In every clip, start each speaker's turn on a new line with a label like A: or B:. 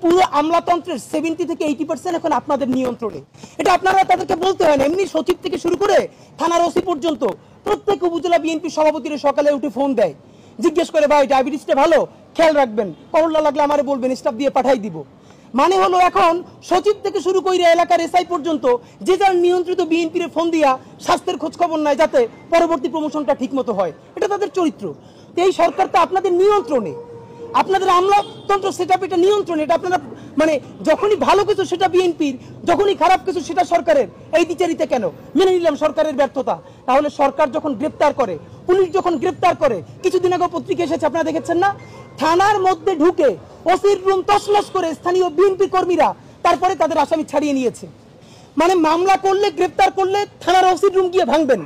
A: পুরো আমলাতন্ত্রের 70 থেকে 80% এখন আপনাদের নিয়ন্ত্রণে। এটা আপনারা তাদেরকে বলতে হয় না, এমনি সচিব থেকে শুরু করে থানার ওসি পর্যন্ত প্রত্যেক উপজেলা বিএনপি সভাপতিরা সকালে উঠে ফোন দেয়, জিজ্ঞেস করে ভাই ডায়াবেটিসটা ভালো, খেয়াল রাখবেন, করোনা লাগলে আমারে বলবেন, স্টাফ দিয়ে পাঠাই দিব। মানে হলো এখন সচিব থেকে শুরু করে এলাকার এসআই পর্যন্ত যে যার নিয়ন্ত্রিত বিএনপির ফোন দিয়া স্বাস্থ্যের খোঁজ খবর নেয় যাতে পরবর্তী প্রমোশনটা ঠিক মতো হয়। এটা তাদের চরিত্র। তো এই সরকার তো আপনাদের নিয়ন্ত্রণে, আপনাদের আমলাতন্ত্র সেটআপ এটা নিয়ন্ত্রণে। এটা আপনারা মানে যখনই ভালো কিছু সেটা বিএনপির, যখনই খারাপ কিছু সেটা সরকারের। এই দ্বিচারিতা কেন? মেনে নিলাম সরকারের ব্যর্থতা, তাহলে সরকার যখন গ্রেপ্তার করে, পুলিশ যখন গ্রেপ্তার করে, কিছুদিন আগে পত্রিকা এসেছে আপনারা দেখেছেন না, থানার মধ্যে ঢুকে ওসির রুম তছনছ করে স্থানীয় বিএনপি কর্মীরা তারপরে তাদের আসামি ছাড়িয়ে নিয়েছে। মানে মামলা করলে, গ্রেপ্তার করলে থানার ওসির রুম গিয়ে ভাঙবেন,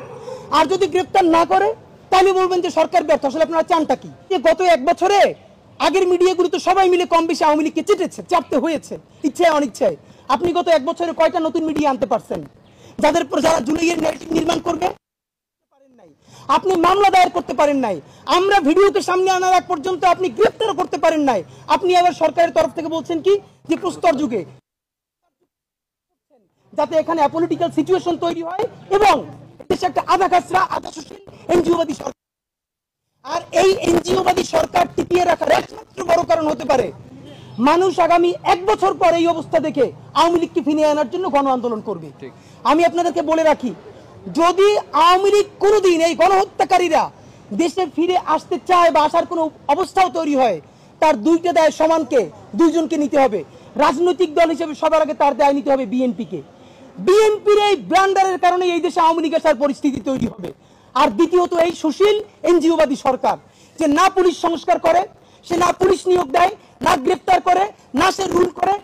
A: আর যদি গ্রেপ্তার না করে তাহলে বলবেন যে সরকার ব্যর্থ। আসলে আপনারা চানটা কি? গত 1 বছরে আগের মিডিয়াগুলো তো সবাই মিলে কম বেশি আওয়ামী লীগকে চাপতে হয়েছে, ইচ্ছায় অনিচ্ছায়। আপনি গত 1 বছরে কয়টা নতুন মিডিয়া আনতে পারছেন যাদের পর যারা জুলাইয়ের ন্যারেটিভ নির্মাণ করবে? আপনি মামলা দায়ের করতে পারেন নাই, আমরা ভিডিওকে সামনে আনার আগ পর্যন্ত আপনি গ্রেফতার করতে পারেন নাই। আপনি আবার সরকারের তরফ থেকে বলছেন কি যে প্রস্তর যুগে, যাতে এখানে অ্যাপলিটিক্যাল সিচুয়েশন তৈরি হয় এবং দেশে একটা আধা কাঁচরা আধা সুশীল এনজিওবাদী সরকার। আর এই এনজিওবাদী সরকার টিকিয়ে রাখার একমাত্র বড় কারণ হতে পারে মানুষ আগামী 1 বছর পর এই অবস্থা দেখে আওয়ামী লীগকে ফিরিয়ে আনার জন্য গণ আন্দোলন করবে। আমি আপনাদেরকে বলে রাখি, যদি আওয়ামী লীগ কোনোদিন এই গণহত্যাকারীরা দেশে ফিরে আসতে চায় বা আসার কোনো অবস্থাও তৈরি হয়, তার দুইটা দায় সমানকে, দুইজনকে নিতে হবে। রাজনৈতিক দল হিসেবে সবার আগে তার দায় নিতে হবে বিএনপিকে। বিএনপির এই ব্লান্ডারের কারণে এই দেশে আওয়ামী লীগ আসার পরিস্থিতি তৈরি হবে। আর দ্বিতীয়ত এই সুশীল এনজিওবাদী সরকার যে না পুলিশ সংস্কার করে, সে না পুলিশ নিয়োগ দেয়, না গ্রেফতার করে, না সে রুল করে,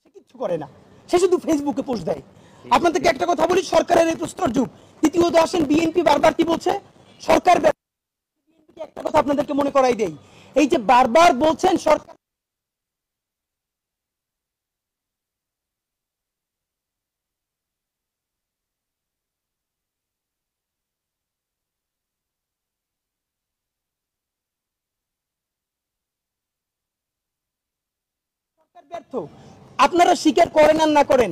A: সে কিচ্ছু করে না, সে শুধু ফেসবুকে পোস্ট দেয়। আপনাদেরকে একটা কথা বলি, সরকারের এই প্রস্তর যুগ। দ্বিতীয়ত আসেন বিএনপি বারবার কি বলছে, সরকার। বিএনপি একটা কথা আপনাদেরকে মনে করাই দেই, এই যে বারবার বলছেন সরকার ব্যর্থ, আপনারা স্বীকার করেন আর না করেন,